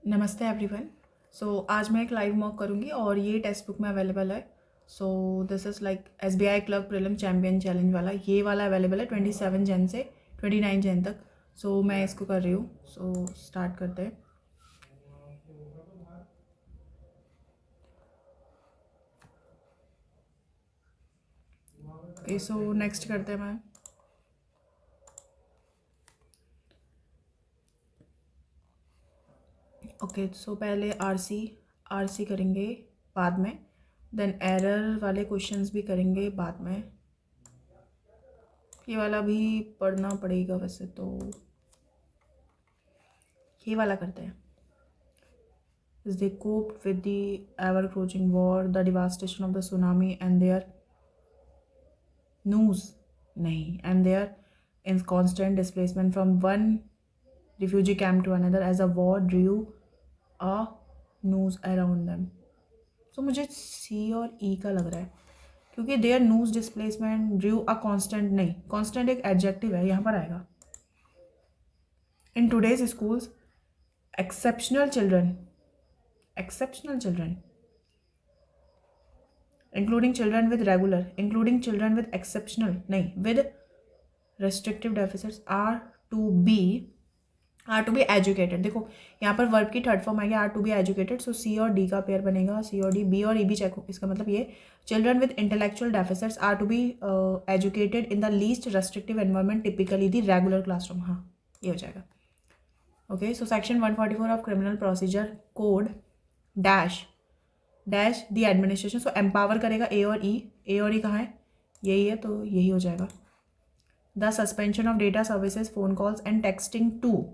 नमस्ते एवरीवन। आज मैं एक लाइव मॉक करूँगी और ये टेक्स्ट बुक में अवेलेबल है। This is like SBI clerk prelim champion challenge वाला, ये वाला अवेलेबल है 27 जन से 29 जन तक। मैं इसको कर रही हूँ। स्टार्ट करते हैं। ओके, नेक्स्ट करते हैं मैं। पहले आरसी करेंगे बाद में, देन एरर वाले क्वेश्चंस भी करेंगे बाद में। ये वाला भी पढ़ना पड़ेगा वैसे तो, ये वाला करते हैं। As they coped with the ever-approaching war, the devastation of the tsunami, and their news, nahi, and their in constant displacement from one refugee camp to another as the war drew a noose around them. मुझे C और E का लग रहा है, क्योंकि their news displacement drew a constant, नहीं, constant एक adjective है, यहाँ पर आएगा. In today's schools, exceptional children, including children with exceptional, नहीं, with restrictive deficits are to be educated. देखो यहाँ पर वर्ब की थर्ड फॉर्म आएगी are to be educated. C और D का पेयर बनेगा, C और D. B और E भी चेक हो, इसका मतलब ये children with intellectual deficits are to be educated in the least restrictive environment typically the regular classroom. हाँ, ये हो जाएगा. Okay, section 144 of criminal procedure code dash the administration. Empower करेगा A और E. A और E कहाँ है? यही है, तो यही हो जाएगा. The suspension of data services, phone calls and texting to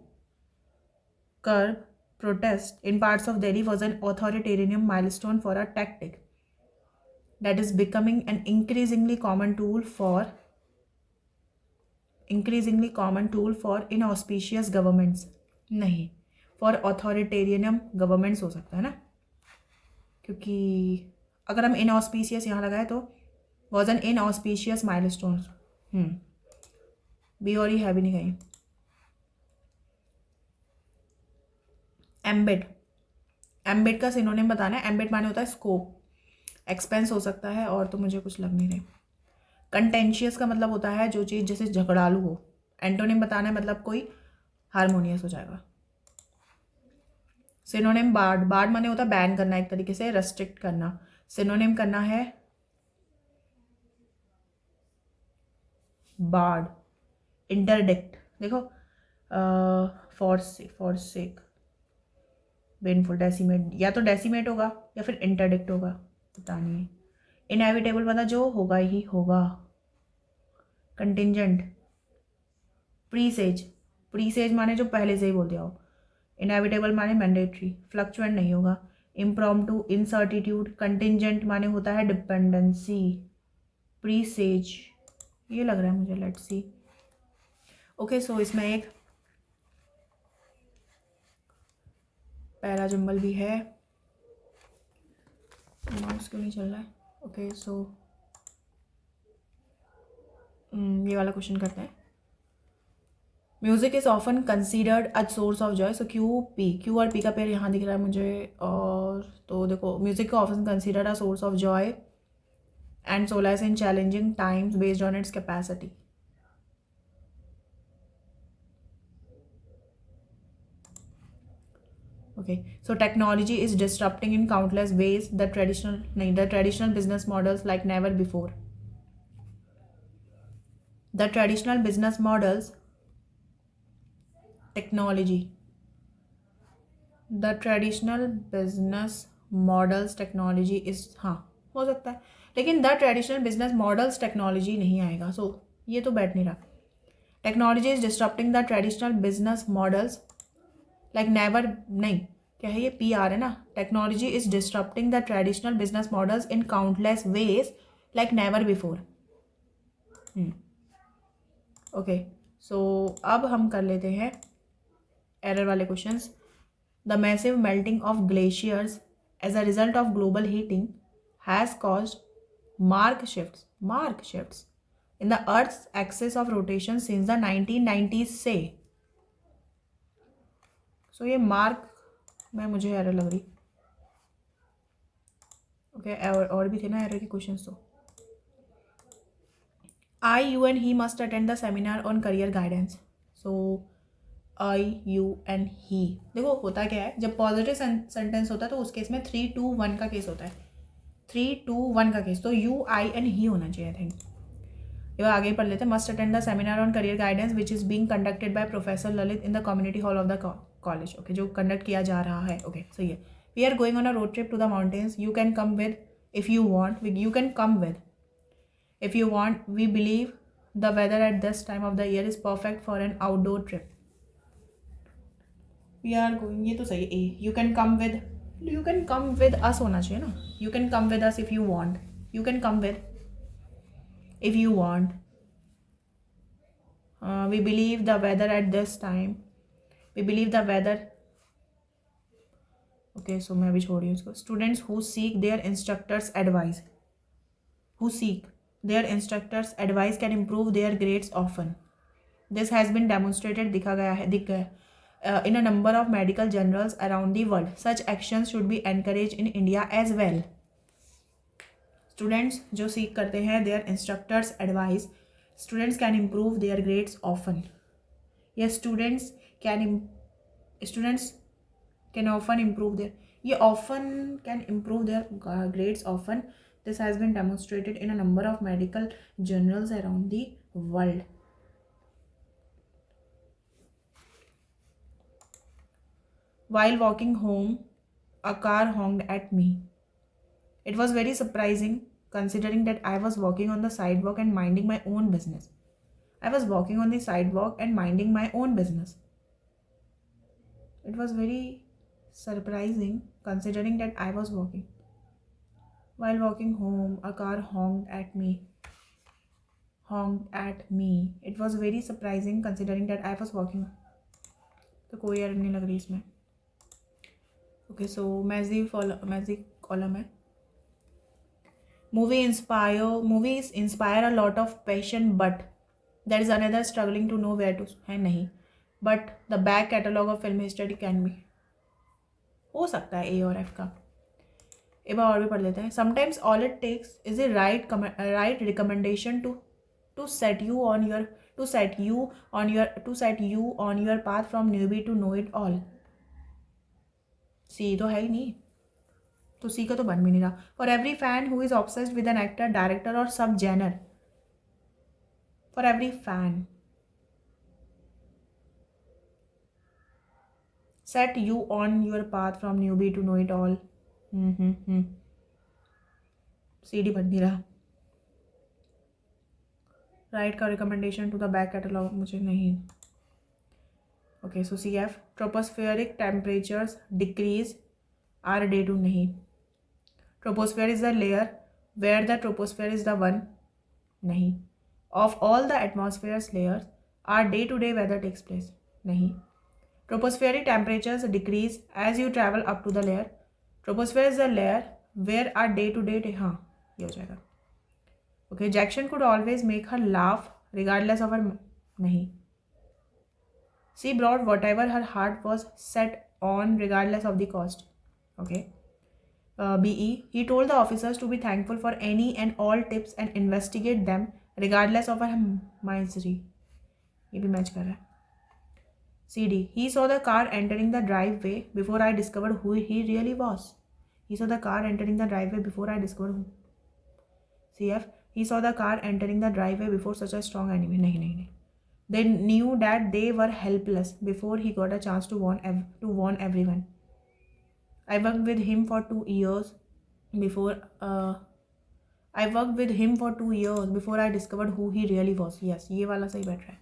curb protest in parts of Delhi was an authoritarian milestone for a tactic that is becoming an increasingly common tool for inauspicious governments. नहीं, for authoritarian governments हो सकता है ना, क्योंकि अगर हम inauspicious यहाँ लगाए तो was an inauspicious milestone. B और E है भी नहीं कहीं. एम्बेड का सिनोनिम बताना है. एम्बेड माने होता है स्कोप. एक्सपेंस हो सकता है, और तो मुझे कुछ लग नहीं रहे. कंटेंशियस का मतलब होता है जो चीज़ जैसे झगड़ालू हो. एंटोनिम बताना है मतलब कोई हारमोनियस हो जाएगा. सिनोनिम बार्ड माने होता है बैन करना, एक तरीके से रेस्ट्रिक्ट करना. सिनोनिम करना है बार्ड. इंटरडिक्ट, देखो फॉरसेक, पेनफुल, डेसीमेट, या तो डेसीमेट होगा या फिर इंटरडिक्ट होगा, पता नहीं. इनएविटेबल मतलब जो होगा ही होगा. कंटिंजेंट, प्रीसेज माने जो पहले से ही बोल दिया हो. इनएविटेबल माने मैंडेटरी, फ्लक्चुएंट नहीं होगा. इम्प्रॉम्प्टू, इनसर्टिट्यूड. कंटिंजेंट माने होता है डिपेंडेंसी. प्रीसेज ये लग रहा है मुझे. Let's see. ओके, इसमें एक पैरा जंबल भी है. माउस क्यों नहीं चल रहा है? ओके, ये वाला क्वेश्चन करते हैं. Music is often considered a source of Joy. Q और पी का पेयर यहाँ दिख रहा है मुझे. और तो देखो, म्यूजिक को often considered a source of joy and solace in challenging times based on its capacity. Okay, so technology is disrupting in countless ways the traditional business models like never before. The traditional business models, technology. The traditional business models technology is, हाँ हो सकता है, लेकिन the traditional business models technology नहीं आएगा. ये तो बैठ नहीं रहा. Technology is disturbing the traditional business models like never, नहीं, क्या है ये? PR है ना. Technology is disturbing the traditional business models in countless ways like never before. Okay, अब हम कर लेते हैं एरर वाले questions. The massive melting of glaciers as a result of global heating has caused marked shifts in the Earth's axis of rotation since the 1990s से. ये mark मुझे error लग रही। ओके और भी थे ना एरर के क्वेश्चन। तो I you and he must attend the seminar on career guidance. So I you and he, देखो होता क्या है, जब पॉजिटिव सेंटेंस होता है तो उस केस में 3-2-1 का केस होता है, 3-2-1 का केस, तो यू आई एंड ही होना चाहिए आई थिंक। ये आगे पढ़ लेते हैं। Must attend the seminar on career guidance which is being conducted by professor Lalit in the community hall of the college. Okay, जो कंडक्ट किया जा रहा है। ओके सही है। We are going on a road trip to the mountains, you can come with if you want, you can come with if you want, we believe the weather at this time of the year is perfect for an outdoor trip. We are going, ये तो सही है। A, you can come with us होना चाहिए ना, you can come with us if you want, you can come with if you want, we believe the weather at this time, we believe the weather। okay, so मैं अभी छोड़ रही हूँ इसको। students who seek their instructors advice, who seek their instructors advice can improve their grades often, this has been demonstrated, दिख गया in a number of medical journals around the world, such actions should be encouraged in India as well। students जो सीख करते हैं their instructors advice, students can improve their grades often, yes students can often improve their, ये often can improve their grades often, this has been demonstrated in a number of medical journals around the world। while walking home a car honked at me, it was very surprising considering that I was walking on the sidewalk and minding my own business, I was walking on the sidewalk and minding my own business, it was very surprising considering that I was walking, while walking home a car honked at me, it was very surprising considering that I was walking। तो कोई error नहीं लग रही इसमें। Okay so magic column है। movies inspire a lot of passion, but there is another struggling to know where to है नहीं, but the back catalog of film history can be, हो सकता है ए और एफ का। एक बार और भी पढ़ लेते हैं। sometimes all it takes is a right recommendation to set you on your path from newbie to know it all। सी तो है ही नहीं, तो सी का तो बन भी नहीं रहा। For every fan who is obsessed with an actor, director और सब genre, for every fan set you on your path from newbie to know it all. C D बन नहीं रहा। राइट का recommendation to the back catalogue मुझे नहीं। Okay so C F tropospheric temperatures decrease are day to नहीं। Troposphere is the layer where the troposphere is the one नहीं। Of all the एटमॉस्फेयर्स layers are day to day weather takes place नहीं। Tropospheric temperatures decrease as you travel up to the layer. Troposphere is the layer where are day to day, हाँ ये हो जाएगा। Okay Jackson could always make her laugh regardless of her नहीं। C broad whatever her heart was set on regardless of the cost. Okay BE he told the officers to be thankful for any and all tips and investigate them regardless of her misery, ये भी match कर रहा है। CD he saw the car entering the driveway before I discovered who he really was, he saw the car entering the driveway before I discovered who। CF he saw the car entering the driveway before such a strong enemy, नहीं they knew that they were helpless before he got a chance to warn everyone। I worked with him for 2 years before I discovered who he really was। yes ये वाला सही बैठ रहा है।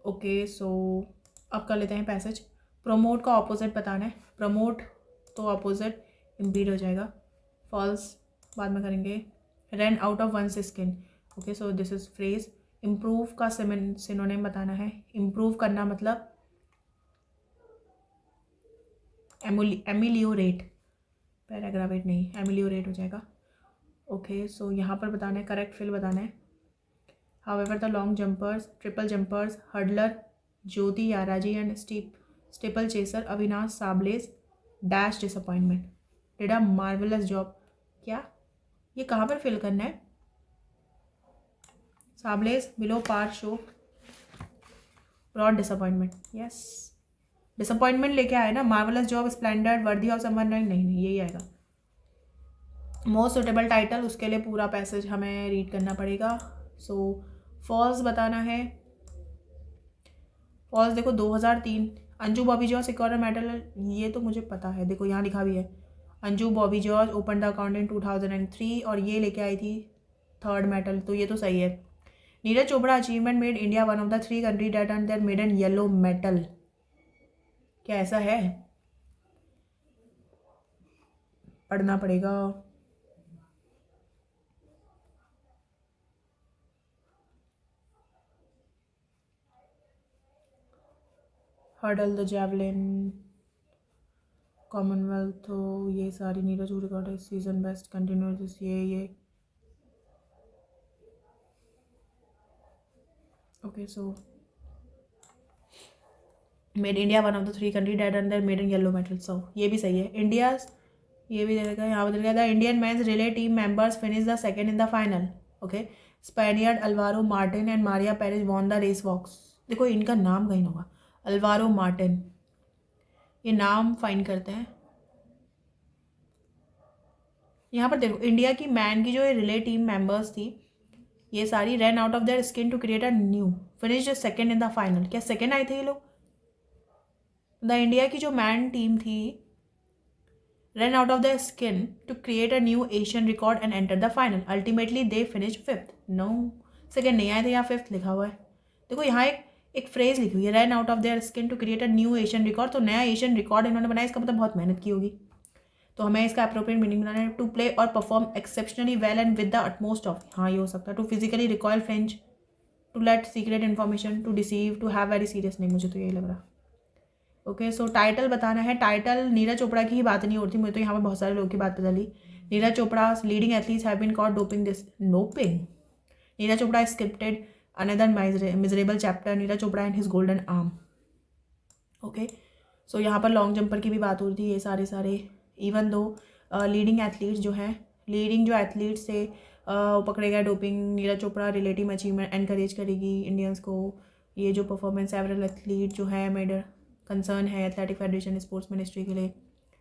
Okay सो अब कर लेते हैं पैसेज। प्रमोट का ऑपोजिट बताना है। प्रमोट तो ऑपोजिट इम्पीड हो जाएगा, फॉल्स बाद में करेंगे। Run out of one's skin, okay so this is phrase. Improve का सिनोनिम बताना है। इम्प्रूव करना मतलब एमिलियोरेट, पैराग्रावेट नहीं, एमिलियोरेट हो जाएगा। ओके सो यहाँ पर बताना है, करेक्ट फिल बताना है। However the long jumpers, triple jumpers, hurdler Jyothi Yarraji and steeplechaser Avinash Sable dash disappointment, did a marvellous job. क्या ये कहाँ पर फिल करना है? Sable below par show broad disappointment. Yes, disappointment लेके आए ना, marvellous job, स्प्लेंडर्ड, worthy of someone, नहीं नहीं यही आएगा। मोस्ट सुटेबल टाइटल, उसके लिए पूरा पैसेज हमें रीड करना पड़ेगा। सो फॉल्स बताना है। फॉल्स देखो 2003 Anju Bobby George secure medal, ये तो मुझे पता है, देखो यहाँ लिखा भी है Anju Bobby George open the account in 2003 और ये लेके आई थी 3rd मेडल, तो ये तो सही है। Neeraj Chopra achievement made India one of the 3 country date and their maiden yellow medal. क्या ऐसा है? पढ़ना पड़ेगा। हर्डल द जैवलिन, कॉमनवेल्थ, तो ये सारी Neeraj record season best continuous, ये okay. So made India one of the 3 country date and their maiden yellow medal, सो ये भी सही है। इंडिया, ये भी देगा यहाँ पर देगा the Indian men's relay team members finish the second in the final. Okay, Spaniard Alvaro Martin and Maria Perez won the race walks. देखो इनका नाम कहीं होगा, अल्वारो मार्टिन, ये नाम फाइन करते हैं। यहाँ पर देखो इंडिया की मैन की जो रिले टीम मेंबर्स थी ये सारी run out of their skin to create a new finish second in the final. क्या सेकंड आए थे ये लोग? द इंडिया की जो मैन टीम थी ran out of their skin to create a new Asian record and enter the final. Ultimately, they finished 5th. No, second नहीं आए थे, यहाँ 5th लिखा हुआ है। देखो यहाँ एक फ्रेज लिखी हुई है, run out of their skin to create a new Asian record, तो नया एशियन रिकॉर्ड इन्होंने बनाया, इसका मतलब बहुत मेहनत की होगी। तो हमें इसका अप्रोप्रिएट मीनिंग बनाना है, टू प्ले और perform exceptionally well and with the utmost of, हाँ ये हो सकता है। To physically recoil French, to let secret information, to deceive, to have very serious, नहीं मुझे तो यही लग रहा। ओके, सो टाइटल बताना है। टाइटल नीरज चोपड़ा की ही बात नहीं होती, मुझे तो यहाँ पे बहुत सारे लोगों की बात पता ली। Neeraj Chopra leading athletes have been caught doping this doping. Neeraj Chopra scripted another miserable chapter, Neeraj Chopra and his golden arm. Okay, so यहाँ पर लॉन्ग जंपर की भी बात हो रही थी, ये सारे इवन दो लीडिंग एथलीट्स जो हैं, लीडिंग जो एथलीट्स से पकड़े गए doping, Neeraj Chopra relative achievement encourage करेगी इंडियंस को। ये जो परफॉर्मेंस सेवरल एथलीट जो है मेडल कंसर्न है एथलेटिक फेडरेशन स्पोर्ट्स मिनिस्ट्री के लिए,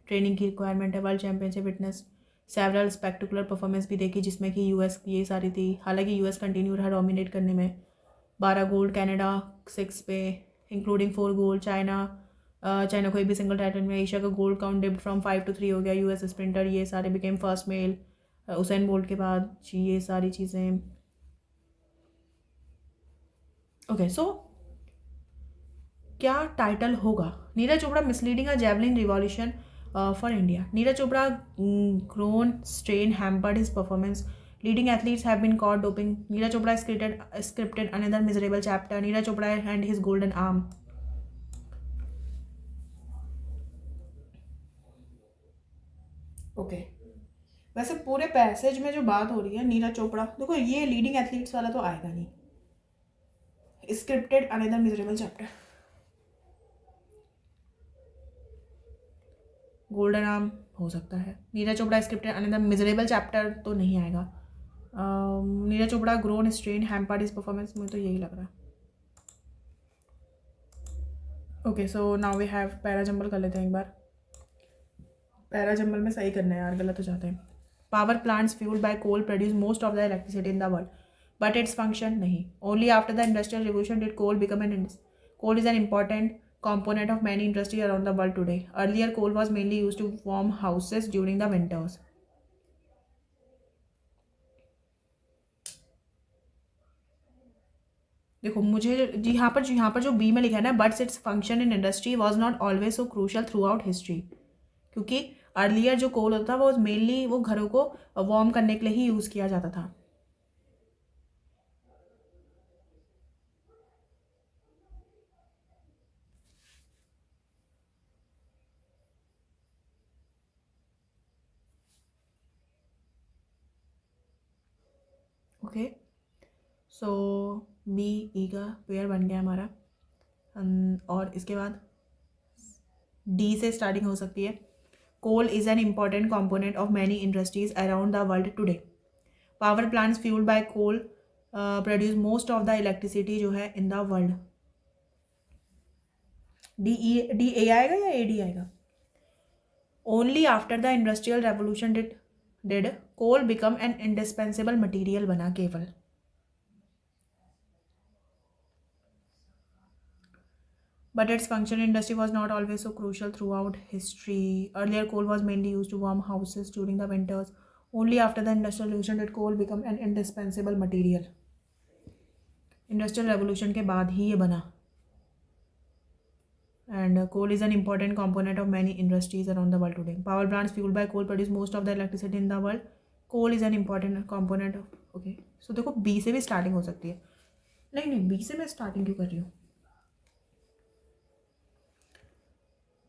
ट्रेनिंग की रिक्वायरमेंट है, world championship witness several spectacular performance भी देखी जिसमें कि यूएस ये सारी थी, हालांकि यूएस कंटिन्यू रहा डोमिनेट करने में। 12 गोल्ड, कनाडा 6 पे इंक्लूडिंग 4 गोल्ड, चाइना कोई भी सिंगल टाइटल में, एशिया का gold count dipped from 5 to 3 हो गया, यूएस स्प्रिंटर ये सारे became first male Usain Bolt के बाद, ये सारी चीज़ें। ओके, सो क्या टाइटल होगा? Neeraj Chopra misleading a javelin revolution for India. Neeraj Chopra groin strain hampered his performance, leading athletes have been caught doping, Neeraj Chopra scripted another miserable chapter, Neeraj Chopra and his golden arm. Okay, वैसे पूरे passage में जो बात हो रही है नीरज चोपड़ा, देखो ये लीडिंग एथलीट्स वाला तो आएगा नहीं, scripted another miserable chapter, golden arm हो सकता है, Neeraj Chopra scripted another miserable chapter तो नहीं आएगा, Neeraj Chopra groin strain hampered his performance, मुझे तो यही लग रहा है। Okay, so now we have para jumble कर लेते हैं एक बार। पैरा जंबल में सही करना है यार, गलत हो जाते हैं। Power plants fuelled by coal produce most of the electricity in the world, but its function नहीं। Only after the industrial revolution did coal become an coal is an important component of many industries around the world today. Earlier, coal was mainly used to warm houses during the winters. देखो मुझे जी यहाँ पर जो B में लिखा है ना, but its function in industry was not always so crucial throughout history, क्योंकि अर्लियर जो कोल होता था वो मेनली वो घरों को वार्म करने के लिए ही यूज़ किया जाता था। ओके, सो बी ई का पेयर बन गया हमारा, और इसके बाद डी से स्टार्टिंग हो सकती है। coal is an important component of many industries around the world today. Power plants fueled by coal produce most of the electricity जो है in the world. D A आएगा या A D आएगा? Only after the industrial revolution did coal become an indispensable material बना केवल. But its function in industry was not always so crucial throughout history. Earlier, coal was mainly used to warm houses during the winters. Only after the Industrial Revolution did coal become an indispensable material. Industrial Revolution के बाद ही ये बना. And coal is an important component of many industries around the world today. Power plants fueled by coal produce most of the electricity in the world. Coal is an important component of. Okay. So देखो B से भी starting हो सकती है. नहीं B से मैं starting क्यों कर रही हूँ?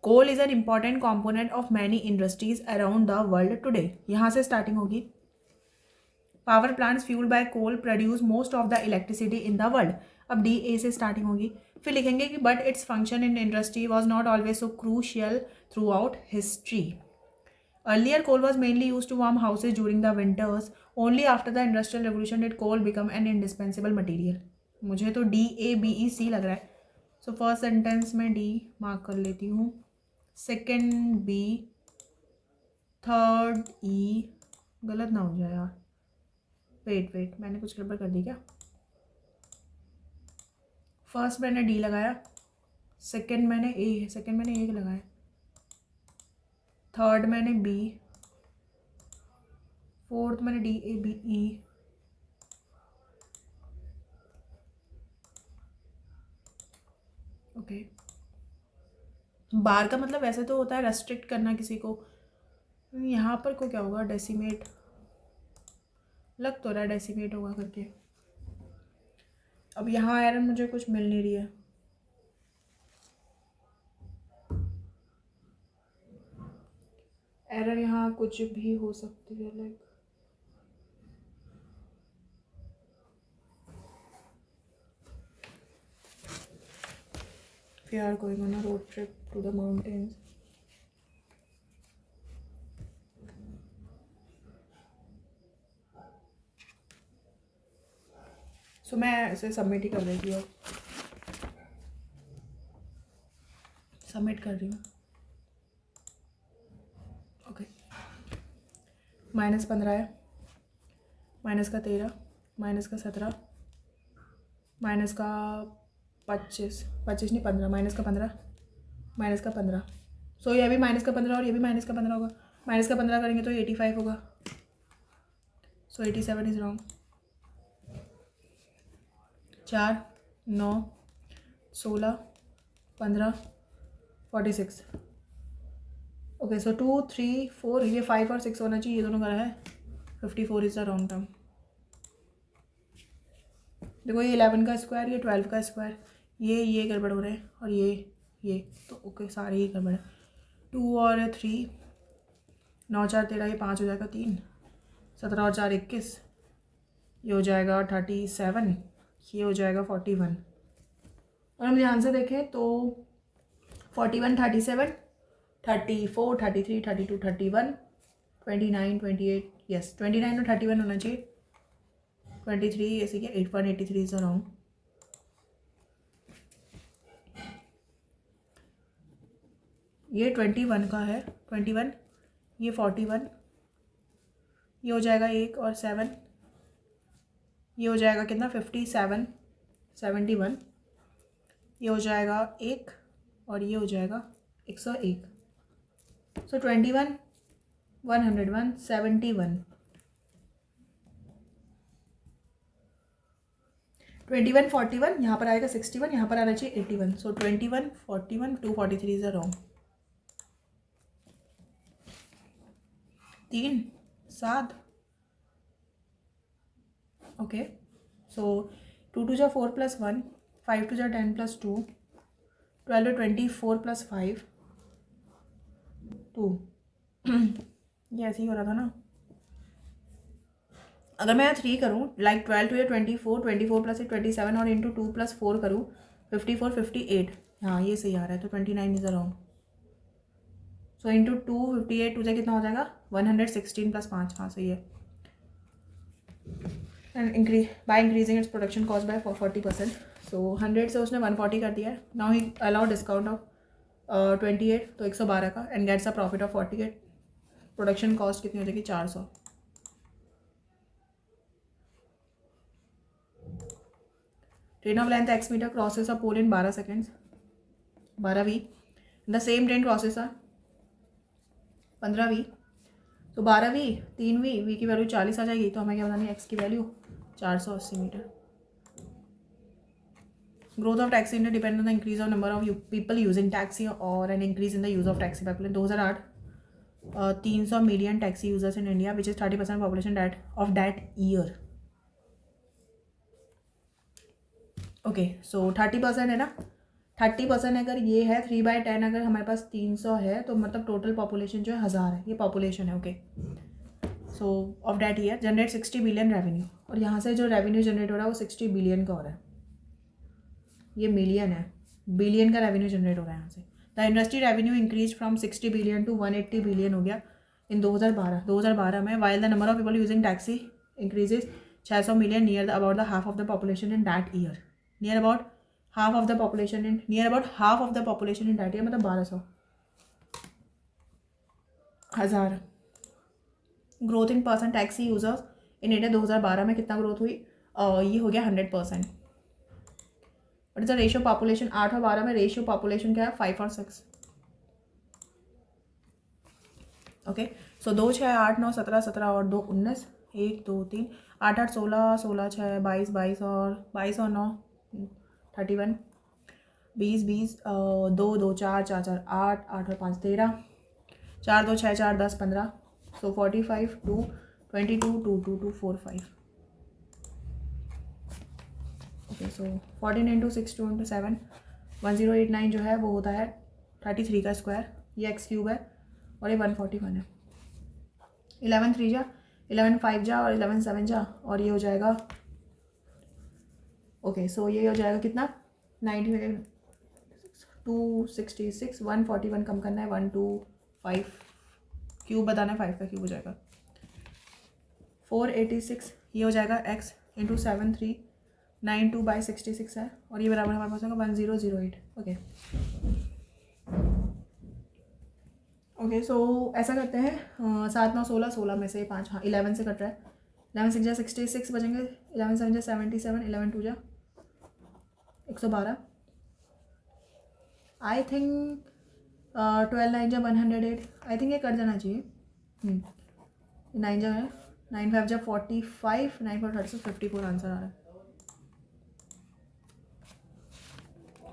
Coal is an important component of many industries around the world today. यहाँ से starting होगी. Power plants fueled by coal produce most of the electricity in the world. अब D A से starting होगी. फिर लिखेंगे कि but its function in industry was not always so crucial throughout history. Earlier, coal was mainly used to warm houses during the winters. Only after the Industrial Revolution did coal become an indispensable material. मुझे तो D A B E C लग रहा है. So first sentence में D mark कर लेती हूँ. Second B, third E. गलत ना हो जाए यार. वेट मैंने कुछ गड़बड़ कर दी क्या? फर्स्ट मैंने डी लगाया, सेकेंड मैंने ए लगाया, थर्ड मैंने बी, फोर्थ मैंने D A B E, okay. बार का मतलब वैसे तो होता है रेस्ट्रिक्ट करना किसी को. यहाँ पर को क्या होगा? डेसिमेट. लग तो रहा है डेसिमेट होगा करके. अब यहाँ एरर मुझे कुछ मिल नहीं रही है. एरर यहाँ कुछ भी हो सकती है. Like we are going on a road trip to the mountains. So मैं ऐसे सबमिट ही कर देती हूँ. सबमिट कर रही हूँ. ओके. -15 है, माइनस का 13, माइनस का 17, माइनस का 25 नहीं 15, माइनस का 15, माइनस का 15. सो ये भी माइनस का 15 और ये भी माइनस का 15 होगा. माइनस का 15 करेंगे तो 85 होगा. सो 87 इज रॉन्ग. 4, 9, 16, 15, 46. ओके. सो 2, 3, 4, ये 5 और 6 होना चाहिए. ये दोनों करा है. 54 इज द रॉन्ग टर्म. देखो ये 11 का स्क्वायर, ये 12 का स्क्वायर, ये गड़बड़ हो रहे हैं और ये तो ओके सारे ही गड़बड़ है. 2 और 3, 9 4 13, ये 5 हो जाएगा 3, 17 और 4 21, ये हो जाएगा 37, ये हो जाएगा 41. और हम ध्यान से देखें तो 41, 37, 34, 33, 32, 31, 29, 28. यस 29 और 31 होना चाहिए. 23 ऐसे क्या 81, 83 इज रॉन्ग. ये 21 का है. 21, ये 41, ये हो जाएगा 1 और 7, ये हो जाएगा कितना 57, 71, ये हो जाएगा 1 और ये हो जाएगा 101. सो 21, 101, 71. 21, 41, यहाँ पर आएगा 61, यहाँ पर आना चाहिए 81. सो 21, 41, 243 इज रॉन्ग. 3, 7. ओके. सो 2 2 जा 4 + 1, 5 2 जा 10 + 2, 12 24 + 5, 2. ये ऐसे ही हो रहा था ना. अगर मैं 3 करूँ लाइक 12 2 24, 24 + 8 27 और इंटू 2 + 4 करूँ 54 58. हाँ ये सही आ रहा है. तो 29 इज रॉन्ग. सो इंटू 258 टू से कितना हो जाएगा 116 प्लस 5, हाँ सही है। And increasing its production cost by 40%। So 100 से उसने 140 कर दिया है। Now he allow discount of 28, तो 112 का, and gets a profit of 48। Production cost कितनी हो जाएगी 400। Train of length x meter crosses a pole in 12 seconds, 12 V. The same train crosses a 15 V. तो 12 वी, 3 वी की value 40 आ जाएगी, तो हमें क्या बतानी है एक्स की value 480 metre. Growth of taxi India depend on the increase of number of people using taxi और an increase in the use of taxi population. 2008 300 million taxi users in India which is 30% population that of that year. Okay, so 30% है ना, 30% अगर ये है 3/10, अगर हमारे पास 300 है तो मतलब टोटल पॉपुलेशन जो है 1000 है, ये पॉपुलेशन है। Okay, so of that year generate 60 billion revenue, और यहाँ से जो रेवेन्यू जनरेट हो रहा है वो 60 बिलियन का हो रहा है, ये मिलियन है, बिलियन का रेवेन्यू जनरेट हो रहा है यहाँ से। The industry revenue increase from 60 billion to 180 billion हो गया इन 2012 में। While the number of people using taxi increases 600 million, near about the half of the population in that year. Near about half of the population in that year मतलब 1200 हज़ार। Growth in person taxi users in India 2012 में कितना growth हुई, ये हो गया 100%। But is the ratio population, 8 और 12 में रेशियो पॉपुलेशन क्या है 5 और 6। ओके, सो 2 6 8 9 17 17 और 2 19, 1 2 3 8 8 16 16 6 22 22 और 9 31, 20 20 2 2 4 4 4 8 8 और 5 13, 4 2 6 4 10 15, सो 45 2 22 2 2 2 4 5। ओके, सो 14 इंटू 6 2 इंटू 7 1089 जो है वो होता है 33 का स्क्वायर, ये एक्स क्यूब है, और ये 141 है। 11 3 जा, 11 5 जा, और 11 7 जा, और ये हो जाएगा ओके, सो ये हो जाएगा कितना 90 266, 141 कम करना है, 125 क्यूब बताना है, 5 का क्यूब हो जाएगा 486। ये हो जाएगा x इंटू 7392/66 है, और ये बराबर हमारे पास होगा 1008। ओके ओके, सो ऐसा करते हैं 7 9 16 16 में से 5, हाँ 11 से कट रहा है, 11 6 जा 66 बचेंगे, 11 7 जा 77, 11 2 जा 112, आई थिंक 12 9 जा 108, आई थिंक ये कट जाना चाहिए। 9 जा है, 9 5 जा 45, 9 4 36 54 आंसर आ रहा है।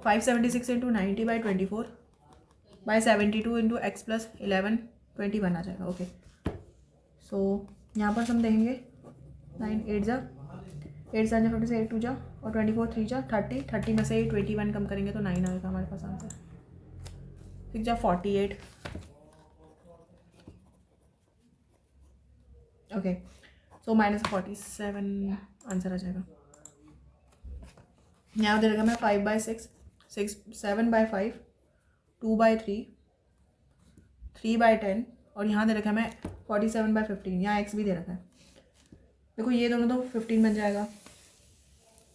576 इंटू 90/24/72 इंटू एक्स प्लस 11 21 आ जाएगा। ओके, सो यहाँ पर हम देखेंगे 9 8 जा 8 7 जा 50 8 2 जा, और 24 3 जा 30, 30 में से 21 कम करेंगे तो 9 आएगा हमारे पास आंसर। 6 जा 48। ओके, सो -47 आंसर आ जाएगा। यहाँ दे रखा मैं 5/6 7/5 2/3 3/10, और यहाँ दे रखा है मैं 47/15, यहाँ x भी दे रखा है। देखो ये दोनों तो 15 बन जाएगा,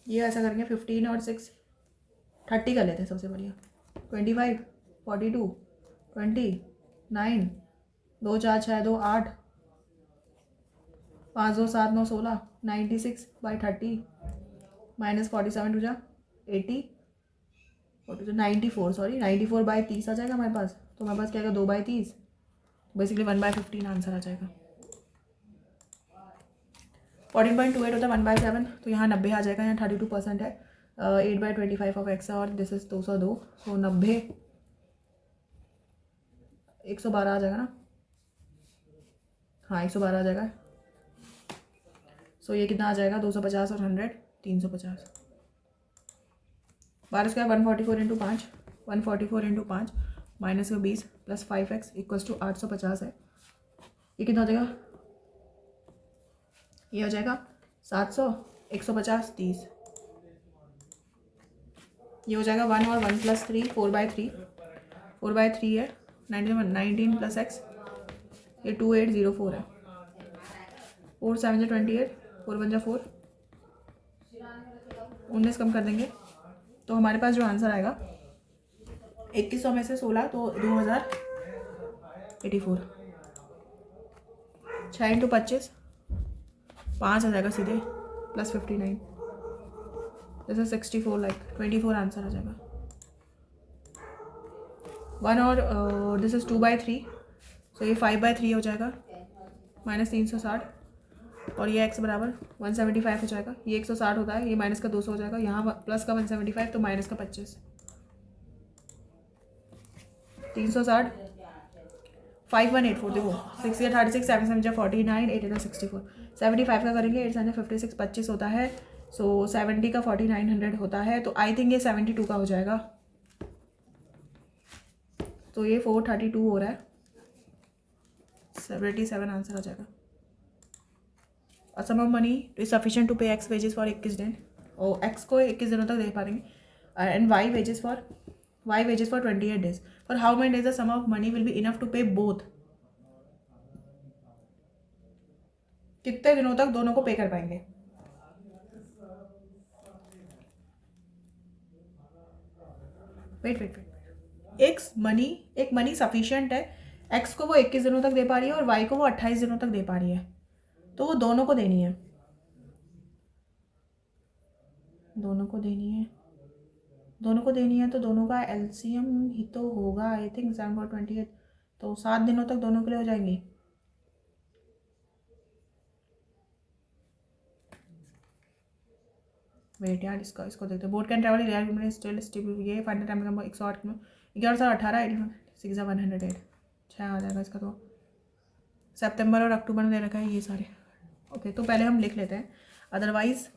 ये ऐसा करेंगे 15 और 6 30 कर लेते हैं सबसे बढ़िया। 25 42 20 9 2 4 6 2 8 5 2 7 9 16 96/30 -47 टू जा 80 94, सॉरी 94/30 आ जाएगा हमारे पास, तो हमारे पास क्या आएगा 2/30, बेसिकली 1/15 आंसर आ जाएगा। 14.28 होता है 1/7, तो यहाँ 90 आ जाएगा, यहाँ 32% है, 8/25 ऑफ एक्स है, और दिस इज 202, सो 90 112 आ जाएगा ना, हाँ 112 आ जाएगा। सो ये कितना आ जाएगा 250 और 100 350, 12 square 144 into 5 144 into 5 -20 plus 5x equals to 850 है। ये कितना हो जाएगा, ये हो जाएगा 700 150 30, ये हो जाएगा 1 और 1 + 3 4/3 है, 19 प्लस एक्स, ये 2804 है। 4 7 जा 28, 4 1 जा 4, 19 कम कर देंगे तो हमारे पास जो आंसर आएगा 2100 में से 16 तो 2084। 6 इंटू 25 5 आ जाएगा सीधे, प्लस 59, जैसे 64, लाइक 24 आंसर आ जाएगा। 1 और दिस इज 2/3, सो ये 5/3 हो जाएगा, माइनस 360, और ये x बराबर 175 हो जाएगा। ये 160 होता है, ये माइनस का 200 हो जाएगा, यहाँ प्लस का 175 तो माइनस का 25, 360, 5184। देखो 6 या 36, 7 7 जा 49, 8 8 64, 75 का करेंगे, 8 7 56, 25 होता है, सो 70 का 4900 होता है, तो आई थिंक ये 72 का हो जाएगा, तो ये 432 हो रहा है, 77 आंसर आ जाएगा। A sum of money is sufficient to pay x wages for 21 दिन, और x को 21 दिनों तक दे पाएंगे, and y wages for 28 days. For how many days the sum of money will be enough to pay both? कितने दिनों तक दोनों को पे कर पाएंगे? वेट, एक मनी सफिशिएंट है, x को वो 21 दिनों तक दे पा रही है और y को वो 28 दिनों तक दे पा रही है, तो वो दोनों को देनी है, तो दोनों का एलसीएम ही तो होगा, आई थिंक 7 for 28, तो 7 दिनों तक दोनों के लिए हो जाएंगी। वेट यार, इसको देखते हैं। Boat can travel real still ये फाइनल टाइम नंबर 108 किलो, 1118, 6 108, 6 आ जाएगा इसका। तो सितंबर और अक्टूबर में दे रखा है ये सारे। ओके, तो पहले हम लिख लेते हैं, अदरवाइज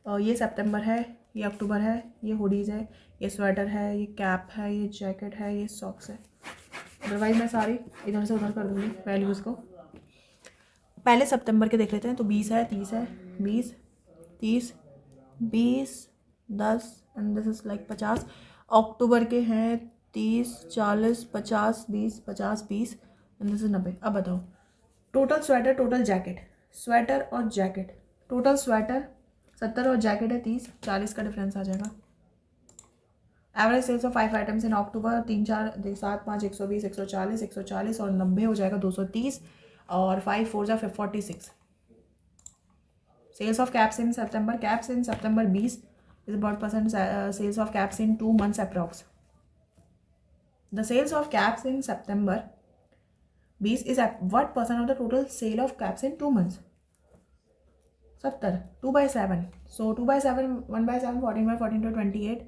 ये सितंबर है, ये अक्टूबर है, ये हुडीज़ है, ये स्वेटर है, ये कैप है, ये जैकेट है, ये सॉक्स है। अदरवाइज मैं सारी इधर से उधर कर दूँगी वैल्यूज़ को। पहले सितंबर के देख लेते हैं, तो 20 है, 30 है, 20 30 20 10 एंड दिस इज लाइक 50। अक्टूबर के हैं 30 40 50 20 50 20 एंड दिस इज 90। अब बताओ total sweater, total jacket, sweater और जैकेट, टोटल स्वेटर 70 और जैकेट है 30, 40 का डिफरेंस आ जाएगा। Average sales of 5 items in October, 3 4 7 5 120 140 और 90 हो जाएगा 230, और 5 4 जा 46। Sales of caps in September, 20 is about percent sales of caps in 2 months approx. The sales of caps in September 20 is at what percent of the total sale of caps in 2 months? 70, 2/7. So 2/7, 1/7, 14 to 28,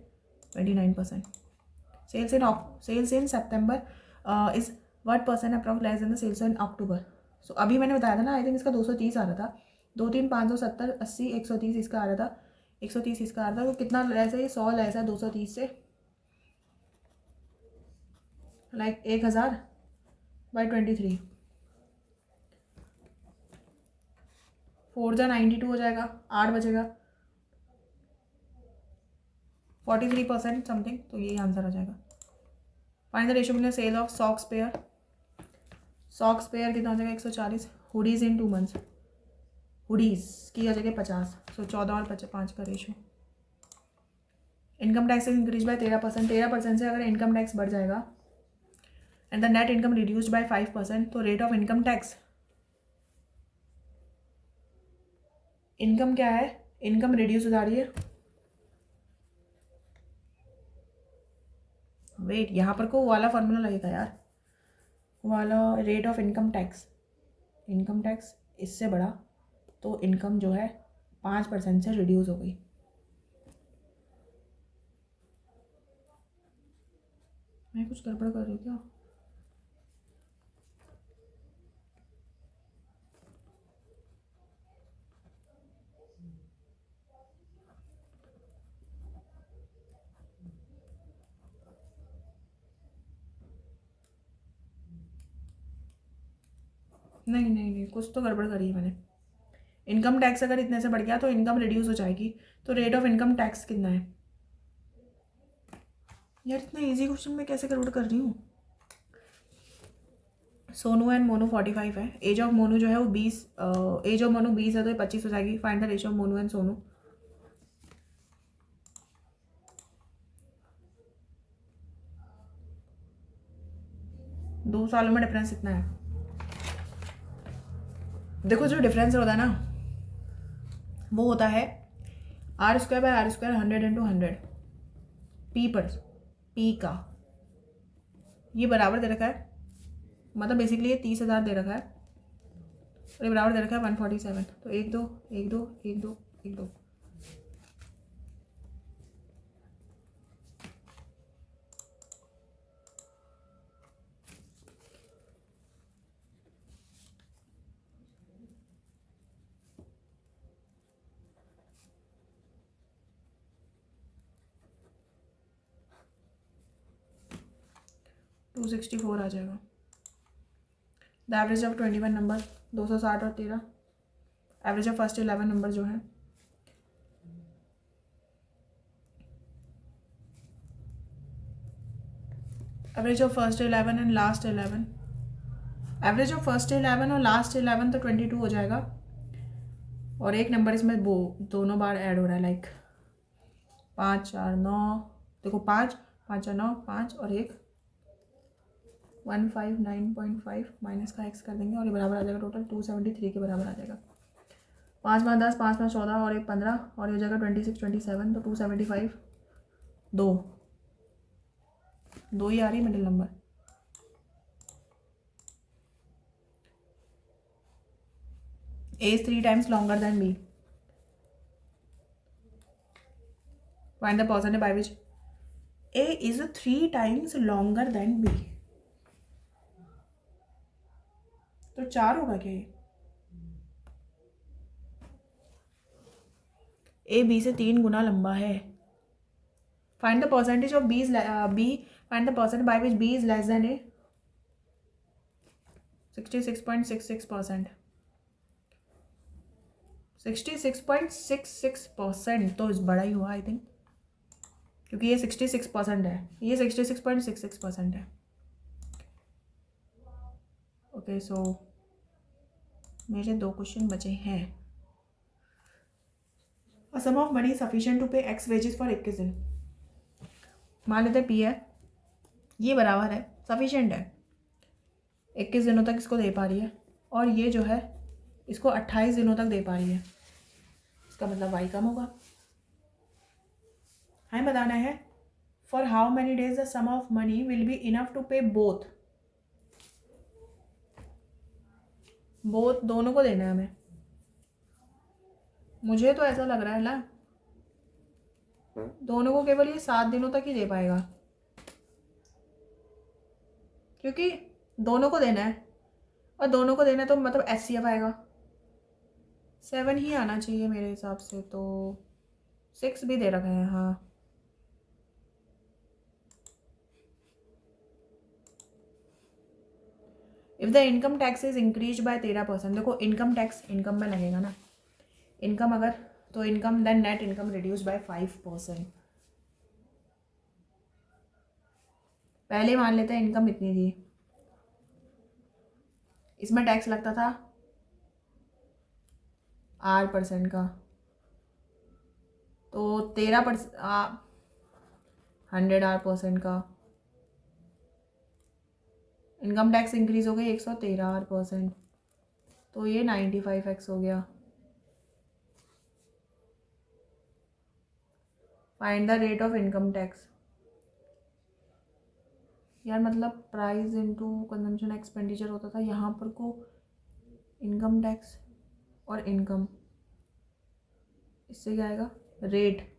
29%. Sales in September is what percent approx less than the sales in October? So अभी मैंने बताया था ना, I think इसका 230 आ रहा था, 2 3 570 80 130 इसका आ रहा था, 130 इसका आ रहा था, तो कितना लेस है? 100 लेस है 230 से, लाइक 1000/23, 4 जा 92 हो जाएगा, 8 बचेगा, 43% समथिंग, तो यही आंसर आ जाएगा। Find the ratio between sale of socks pair कितना हो जाएगा? 140। हुडीज इन 2 मंथ्स, हुडीज की हो जाएगी 50, सो 14 और 5 का ratio. Income tax increase by 13%, 13% से अगर इनकम टैक्स बढ़ जाएगा and the net income reduced by 5%, तो rate of income tax, income क्या है? इनकम रिड्यूस हो जा रही है। वेट, यहाँ पर को वाला फॉर्मूला लगेगा यार, वाला रेट ऑफ इनकम टैक्स इससे बढ़ा तो इनकम जो है 5% से रिड्यूस हो गई। मैं कुछ गड़बड़ कर रही हूँ क्या? नहीं, कुछ तो गड़बड़ करी है मैंने। इनकम टैक्स अगर इतने से बढ़ गया तो इनकम रिड्यूस हो जाएगी, तो रेट ऑफ इनकम टैक्स कितना है? यार इतना इजी क्वेश्चन मैं कैसे गड़बड़ कर रही हूँ। सोनू एंड मोनू 45 है। एज ऑफ मोनू जो है वो 20, एज ऑफ मोनू 20 है तो ये 25 हो जाएगी। Find the ratio of Monu and Sonu. दो सालों में डिफरेंस इतना है। देखो जो डिफरेंस होता है ना वो होता है r² 100 इंटू 100 पी पर पी का। ये बराबर दे रखा है, मतलब बेसिकली ये 30,000 दे रखा है और ये बराबर दे रखा है 147। तो 1 2 1 2 1 2 1 2। टू 264 आ जाएगा। द एवरेज ऑफ 21 नंबर 260 और 13। एवरेज ऑफ फर्स्ट 11 नंबर जो है average of first 11 and last 11। Average of first 11 और लास्ट 11 तो 22 हो जाएगा और एक नंबर इसमें वो दोनों बार ऐड हो रहा है, लाइक 5 4 9। देखो 5 5 4 9 5 और एक 159.5 माइनस का एक्स कर देंगे और ये बराबर आ जाएगा टोटल 273 के बराबर आ जाएगा। 5 5 10 5 5 14 और एक 15 और ये हो जाएगा 26 27 तो 275। दो दो ही आ रही middle number. A is 3 times longer than B. Find the percentage by which A is 3 times longer than B. तो 4 होगा क्या ये? A B से 3 गुना लंबा है। Find the percentage of B find the percentage by which B is less than A. 66.66%। 66.66% तो इस बड़ा ही हुआ आई थिंक, क्योंकि ये 66% है, ये 66.66% है। ओके सो मेरे 2 क्वेश्चन बचे हैं। अ सम ऑफ मनी सफिशिएंट टू पे एक्स वेजेस फॉर 21 दिन। मान लेते हैं पी है, ये बराबर है सफिशिएंट है, 21 दिनों तक इसको दे पा रही है और ये जो है इसको 28 दिनों तक दे पा रही है। इसका मतलब वाई कम होगा। हमें बताना है for how many days the sum of money will be enough to pay both. दोनों को देना है हमें। मुझे तो ऐसा लग रहा है ना दोनों को केवल ये 7 दिनों तक ही दे पाएगा, क्योंकि दोनों को देना है और दोनों को देना है तो मतलब HCF आएगा 7 ही आना चाहिए मेरे हिसाब से। तो 6 भी दे रखा है। हाँ if the income tax is increase by 13%। देखो इनकम टैक्स इनकम में लगेगा ना, इनकम अगर तो income then net income reduce by 5%। पहले मान लेते हैं इनकम इतनी थी, इसमें टैक्स लगता था R% का, तो 13% 100R% का। इनकम टैक्स इंक्रीज हो गई 113R%, तो ये 95x हो गया। Find the rate of income tax. यार मतलब प्राइस इनटू कंजम्पशन एक्सपेंडिचर होता था, यहाँ पर को इनकम टैक्स और इनकम, इससे क्या आएगा रेट।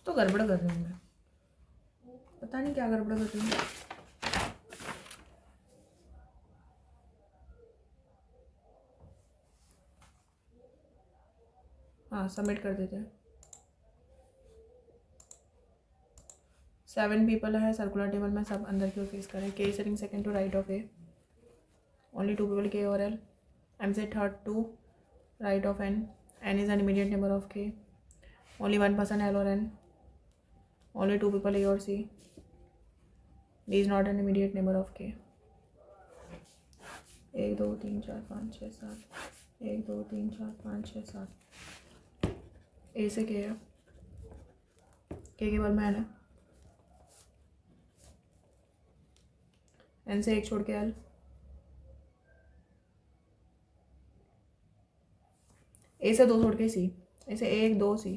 तो गड़बड़ कर रही हूँ मैं, पता नहीं क्या गड़बड़ कर रही हूँ। हाँ सबमिट कर देते हैं। 7 पीपल है सर्कुलर टेबल में, सब अंदर की ओर फेस करें। K sitting second to right of A, only 2 people K और एल। एम से third to right of N, N is an immediate neighbour of K, only 1 person L और N, only 2 people A और C, D is not an immediate neighbour of K. 1 2 3 4 5 6 7, 1 2 3 4 5 6 7। ए से के है, के केवल में एन है। एन से 1 छोड़ के एल, ए से 2 छोड़ के सी, ए से 1 2 सी,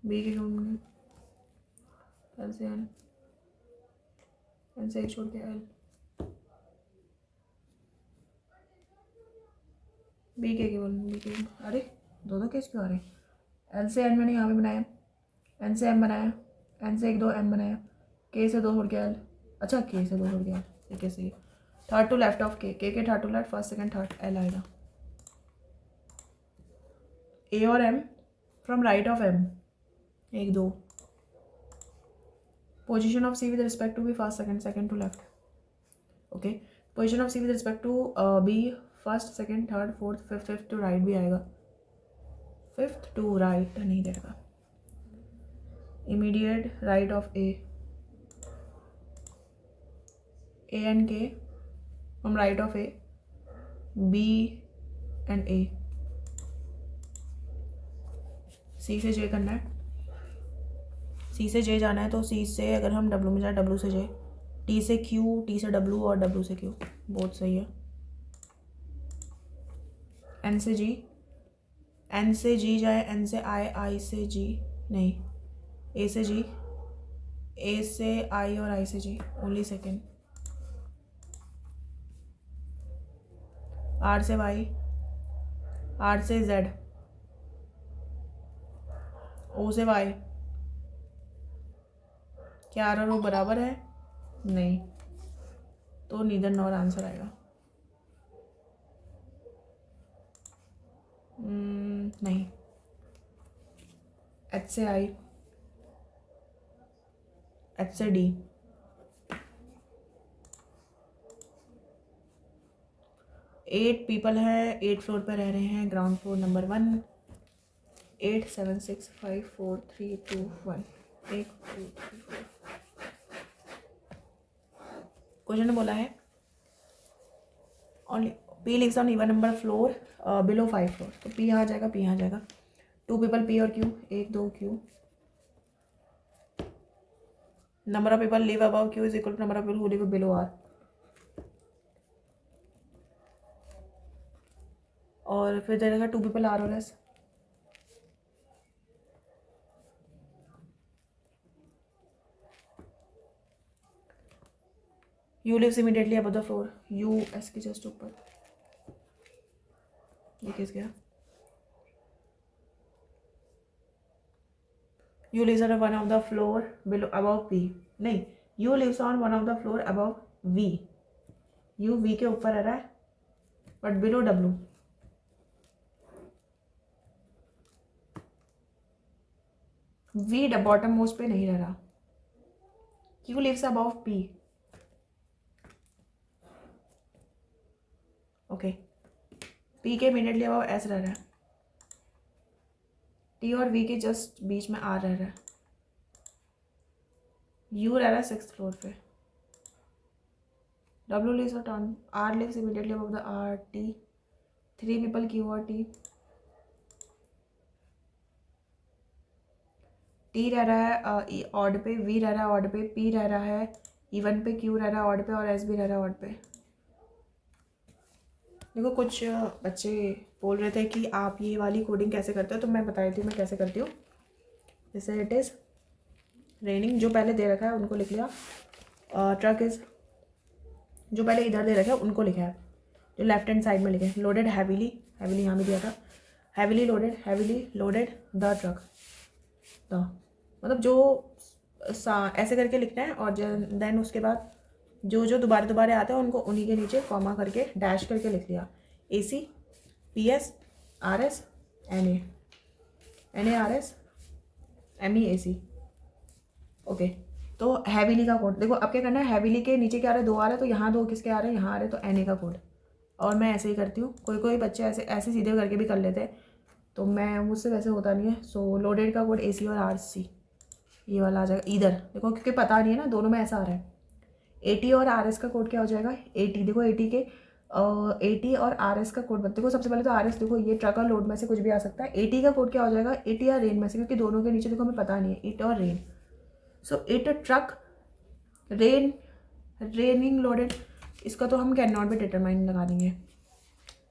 बी के एल से एन, एन से 1 छोड़ के एल, बी के केवल बी के। अरे दो केस क्यों आ रहे हैं? एल से एन मैंने यहाँ पे बनाया, एन से एम बनाया, एन से 1 2 एम बनाया, के से 2 छोड़ के एल। अच्छा के से 2 छोड़ के एल, ये कैसे है? Third to left of K K third to left, first second third L आएगा। ए और M from right of M, 1 2। Position of C with respect to B first second, second to left. Okay, position of C with respect to B first second third fourth fifth, fifth to right भी आएगा, fifth to right नहीं रहेगा। Immediate right of A and K from right of A, B and A. सी से जे करना है, सी से जे जाना है तो सी से अगर हम डब्ल्यू में जाए, डब्ल्यू से जे, टी से क्यू, टी से डब्ल्यू और डब्ल्यू से क्यू, बहुत सही है। एन से जी, एन से जी जाए, एन से आई, आई से जी नहीं, ए से जी, ए से आई और आई से जी, ओनली सेकेंड। आर से वाई, आर से जेड, ओ से वाई। क्या आर और ओ बराबर है? नहीं, तो नीदर नॉर आंसर आएगा। नहीं। एच से आई, एच से डी, एट पीपल है, 8 फ्लोर पर रह रहे हैं, ग्राउंड फ्लोर नंबर 1। 8 7 6 5 4 3 2 1, 1 2 3 4। क्वेश्चन बोला है only P lives on even number floor below 5 floor, तो पी यहाँ आ जाएगा, पी यहाँ आ जाएगा। 2 पीपल पी और Q, 1 2 Q. Number of people live above Q is equal to number of people who live below R. और फिर दे देगा 2 पीपल आर और S. U lives immediately above the floor, U S के just ऊपर। ये किस गया? You lives on one of the floor below above P, नहीं, U lives on one of the floor above V. U V के ऊपर रह रहा है but below W. V bottom most पे नहीं रह रहा। Q lives above P, okay. P के इमीडिएटली अबव एस रह रहा है, टी और वी के जस्ट बीच में आर रह रहा है, यू रह रहा है 6th फ्लोर पे। डब्ल्यू लिव्स और turn, R lives immediately above the R T, 3 people Q और टी। टी रह रहा है ऑड पे, वी रह रहा है ऑड पे, पी रह रहा है इवन पे, क्यू रह रहा है ऑड पे और एस भी रह रहा है ऑड पे। देखो कुछ बच्चे बोल रहे थे कि आप ये वाली कोडिंग कैसे करते हो, तो मैं बता देती हूँ मैं कैसे करती हूँ। जैसे इट इज़ रेनिंग, जो पहले दे रखा है उनको लिख लिया। ट्रक इज़, जो पहले इधर दे रखा है उनको लिखा है। जो लेफ्ट हैंड साइड में लिखे लोडेड हैवीली, हैवीली यहाँ भी दिया था, heavily loaded the truck, the मतलब जो ऐसे करके लिखना है और देन उसके बाद जो जो दोबारा आते हैं उनको उन्हीं के नीचे कॉमा करके डैश करके लिख लिया। AC PS RS NA RS ME AC। Okay, तो हैवीली का कोड देखो अब क्या करना है, हैवीली के नीचे क्या आ रहा है, 2 आ रहा है, तो यहाँ 2 किसके आ रहे हैं, यहाँ आ रहे हैं, तो NA का कोड। और मैं ऐसे ही करती हूँ, कोई बच्चे ऐसे ऐसे सीधे करके भी कर लेते हैं, तो मैं मुझसे वैसे होता नहीं है। सो लोडेड का कोड AC और RC ये वाला आ जाएगा इधर, देखो क्योंकि पता नहीं है ना, दोनों में ऐसा आ रहा है। AT और RS का कोड क्या हो जाएगा, AT देखो AT के AT और RS का कोड देखो, सबसे पहले तो RS देखो ये ट्रक और लोड में से कुछ भी आ सकता है। AT का कोड क्या हो जाएगा, AT या रेन में से, क्योंकि दोनों के नीचे देखो हमें पता नहीं है इट और rain. So it truck raining loaded, इसका तो हम कैन नॉट भी डिटरमाइन लगा देंगे।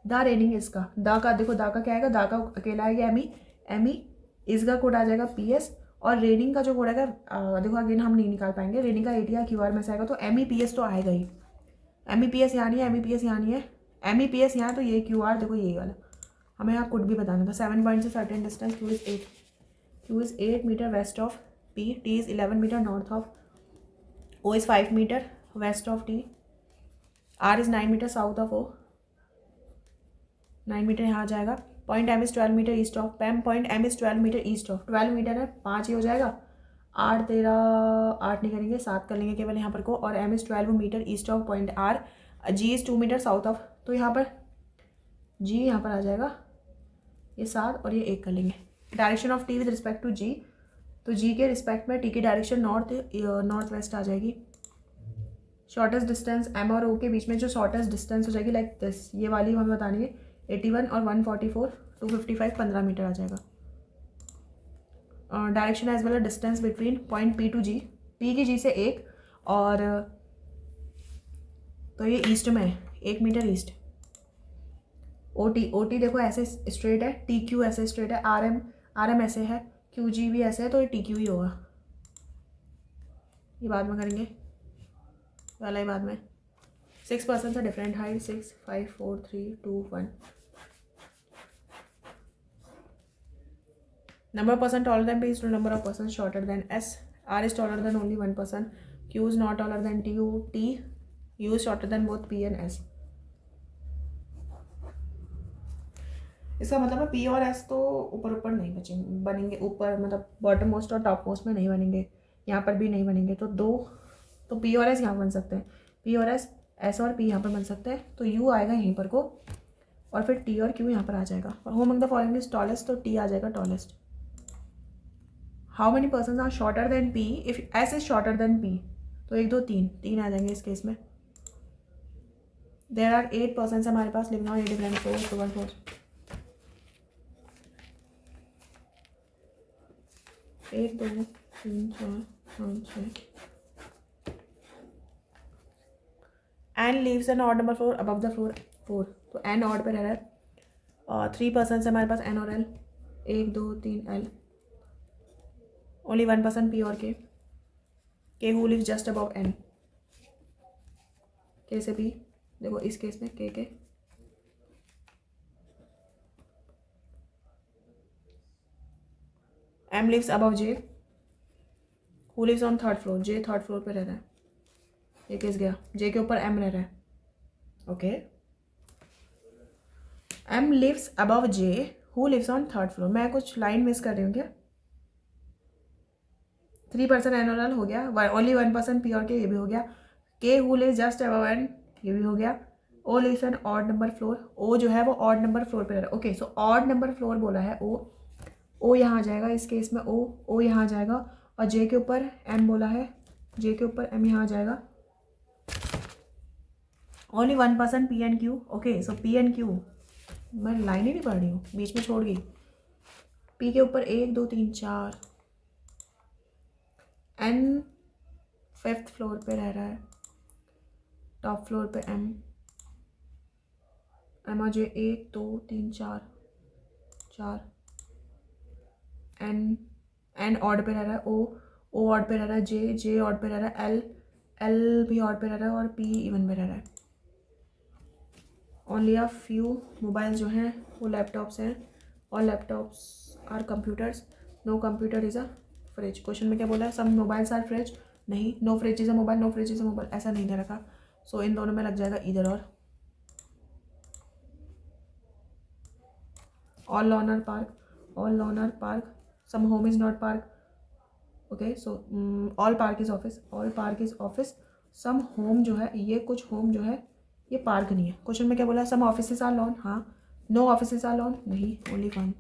द रेनिंग इसका द का देखो, द का क्या आएगा, द का अकेला आएगा एमी इसका कोड आ जाएगा PS, और रेनिंग का जो कोड आएगा देखो अगेन हम नहीं निकाल पाएंगे, रेनिंग का AT या QR में से आएगा, तो MEPS तो आएगा ही। MEPS यहाँ नहीं है, MEPS यहाँ नहीं है, MEPS यहाँ, तो ये QR देखो यही वाला हमें यहाँ कोड भी बताना था। 7 पॉइंट से certain distance, Q is 8 meter west of P, T is 11 meter north of, O is 5 meter west of T, R is 9 meter south of O, 9 meter यहाँ आ जाएगा। Point M is 12 meter east of पैम, point M is 12 meter east of, 12 meter है 5 ही हो जाएगा, 8 13 8 नहीं करेंगे 7 कर लेंगे केवल यहाँ पर को, और M is 12 meter east of point R, G is 2 meter south of, तो यहाँ पर G यहाँ पर आ जाएगा ये 7 और ये 1 कर लेंगे। Direction of T with respect to G, तो G के रिस्पेक्ट में T की डायरेक्शन नॉर्थ वेस्ट आ जाएगी। शॉर्टेस्ट डिस्टेंस M और O के बीच में जो शॉर्टेस्ट डिस्टेंस हो जाएगी लाइक दिस, ये वाली हमें बतानी है 81 और 144 255 15 मीटर आ जाएगा। Direction as well distance between point P to G, P की G से 1 और तो ये ईस्ट में है 1 मीटर ईस्ट। OT देखो ऐसे स्ट्रेट है, TQ ऐसे स्ट्रेट है, RM ऐसे है, QG भी ऐसे है, तो ये TQ ही होगा। ये बाद में करेंगे वाला ही बाद में। 6 पर्सन है different height, 6 5 4 3 2 1। Number of person taller than P is to number of persons shorter than S, R is taller than only one person, Q is not taller than T, U is shorter than both P and S। इसका मतलब है P और S तो ऊपर नहीं बनेंगे, ऊपर मतलब बॉटम मोस्ट और टॉप मोस्ट में नहीं बनेंगे, यहाँ पर भी नहीं बनेंगे, तो तो P और S यहाँ बन सकते हैं, P और S और P यहाँ पर बन सकते हैं, तो U आएगा यहीं पर को, और फिर T और Q यहाँ पर आ जाएगा। और whom the following is tallest, तो T आ जाएगा tallest. How many person are shorter than P if S is shorter than P, तो 1 2 3 आ जाएंगे इस केस में। देयर आर 8 पर्सन हमारे पास, लिखना हो 8 different 4 2 1 4 1 2 3 4 5 6 N lives an odd number 4 above the floor 4, तो एन ऑड पे रह रहा है। और 3 पर्सन है हमारे पास N और L, 1 2 3 L, only 1 person P और K who lives just above N, K से P देखो इस केस में K M lives above J who lives on 3rd floor, J 3rd floor पे रह रहा है, ये केस गया, J के ऊपर M रह रहा है। Okay, M lives above J who lives on 3rd floor, मैं कुछ लाइन मिस कर रही हूँ क्या? 3 पर्सन N और L हो गया, ओनली 1 पर्सन P और K ये भी हो गया, K who lives just above N ये भी हो गया, O lives an odd number floor, O जो है वो ऑड नंबर फ्लोर पे रह रहा है। Okay, so odd number floor बोला है O यहाँ आ जाएगा इस केस में, O यहाँ आ जाएगा, और J के ऊपर M बोला है, J के ऊपर M यहाँ आ जाएगा। Only 1 person P and Q। Okay, so P and Q, मैं लाइन ही नहीं पढ़ रही हूँ, बीच में छोड़ गई। P के ऊपर 1 2 3 4, N 5th फ्लोर पे रह रहा है, टॉप फ्लोर पे M और J 1 2 3 4 N ऑड पे रह रहा है, O ऑड पे रह रहा है, J ऑड पे रह रहा है, L भी ऑड पे रह रहा है, और P इवन पे रह रहा है। ओनली अ फ्यू मोबाइल जो हैं वो लैपटॉप्स हैं, और laptops are computers, no computer is a fridge. Question में क्या बोला है, सम मोबाइल्स आर फ्रिज, नहीं, no fridge is a mobile, no fridge is a mobile, ऐसा नहीं दे रखा। सो इन दोनों में लग जाएगा इधर और। All lawn are park, all lawn are park, some home is not park, okay. So all park is office, all park is office, some home जो है, ये कुछ होम जो है ये पार्क नहीं है। क्वेश्चन में क्या बोला है, सम ऑफिसेस आर लॉन, हाँ, नो ऑफिसेस आर लॉन, नहीं, only one.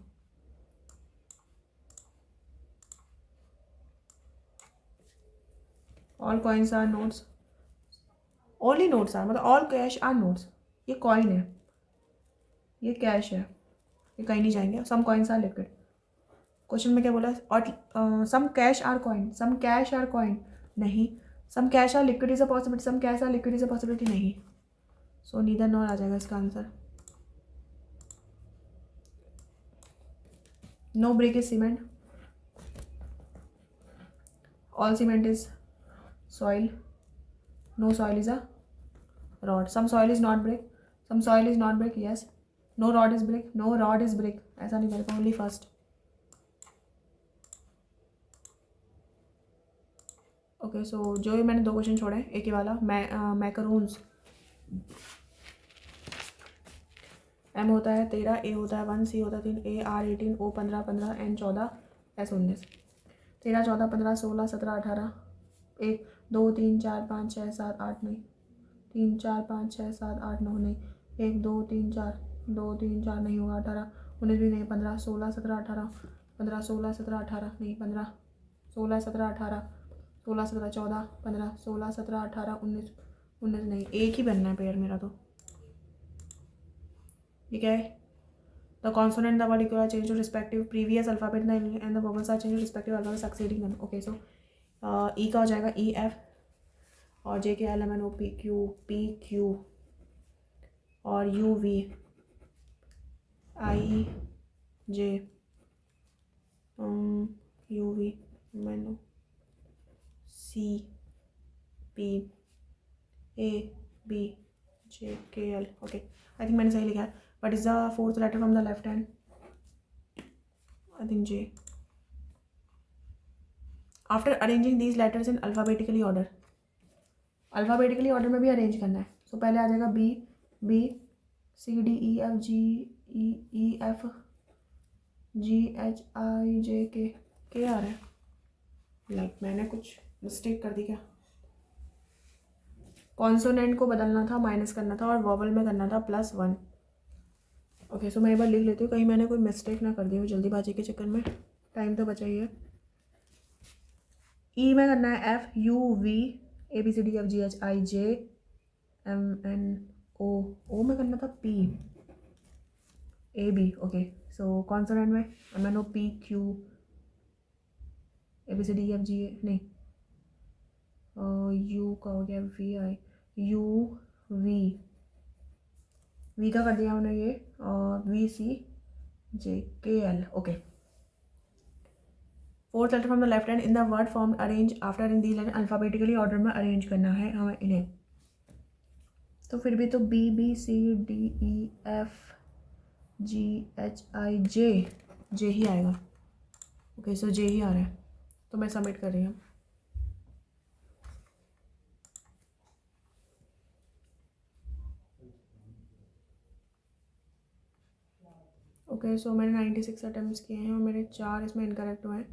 All coins are notes, only notes are, मतलब ऑल कैश आर नोट्स, ये कॉइन है, ये कैश है, ये कहीं नहीं जाएंगे। Some coins are liquid. Question में क्या बोला है, और some cash are coin, some cash are coin, नहीं, some cash are liquid is a possibility, some cash are liquid is a possibility, नहीं। सो नीदर नॉर आ जाएगा इसका answer. No brick is cement, all cement is soil, no soil is a rod, some soil is not brick, some soil is not brick, yes, no rod is brick, no rod is brick, ऐसा नहीं करेगा, only first. Okay, सो जो मैंने दो question छोड़े, एक ही वाला, मैकरून्स, M होता है 13, ए होता है 1, सी होता है 3, A R 18, O 15, 15, N 14, S 19। 13, 14, 15, 16, 17, 18, 1, 2, 3, 4, 5, 6, 7, 8, नहीं, 3, 4, 5, 6, 7, 8, 9, नहीं, 1, 2, 3, 4, 2, 3, 4 नहीं होगा, 18, 19 भी नहीं, 15, 16, 17, 18, 15, 16, 17, 18 नहीं, 15, 16, 17, 18, 16, 17, 14, 15, 16, 17, 18, 19, 19 नहीं, एक ही बनना है पेयर मेरा तो। ठीक है, the consonant the word equal change to respective previous alphabet and the vowels are change to respective alphabet succeeding them. Okay, so E का हो जाएगा ई एफ, और J K L M N O P Q, और U V I J, U V M O C P A B J K L. Okay, I think मैंने सही लिखा है। What is the fourth letter from the left hand, I think J. After arranging these letters in alphabetically order, alphabetically order में भी arrange करना है। So पहले आ जाएगा B, B C D E F G, E F G H I J K आ रहा है, लाइक मैंने कुछ मिस्टेक कर दी क्या? कॉन्सोनेंट को बदलना था, माइनस करना था, और वॉवल में करना था +1। ओके, सो मैं एक बार लिख लेती हूँ, कहीं मैंने कोई मिस्टेक ना कर दी हूँ जल्दीबाजी के चक्कर में, टाइम तो बचा ही है। ई में करना है F U V A B C D F G H I J M N O में करना था P A B. Okay, so consonant में M N O P Q A B C D F G A, नहीं, U का हो गया we I, you we का कर दिया उन्होंने ये, और we C J K L. Okay, fourth letter from the left hand in the word form arrange after in the line, alphabetically order में अरेंज करना है हमें इन्हें। तो फिर भी तो B B C D E F G H I J ही आएगा। ओके, सो जे ही आ रहा है, तो मैं सबमिट कर रही हूँ। ओके, सो मैंने 96 अटैम्प्ट्स किए हैं और मेरे 4 इसमें इनकरेक्ट हुए हैं,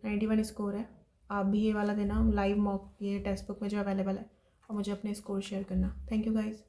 91 स्कोर है। आप भी ये वाला देना, लाइव मॉक ये टेक्स्ट बुक में जो अवेलेबल है, और मुझे अपने स्कोर शेयर करना। Thank you guys.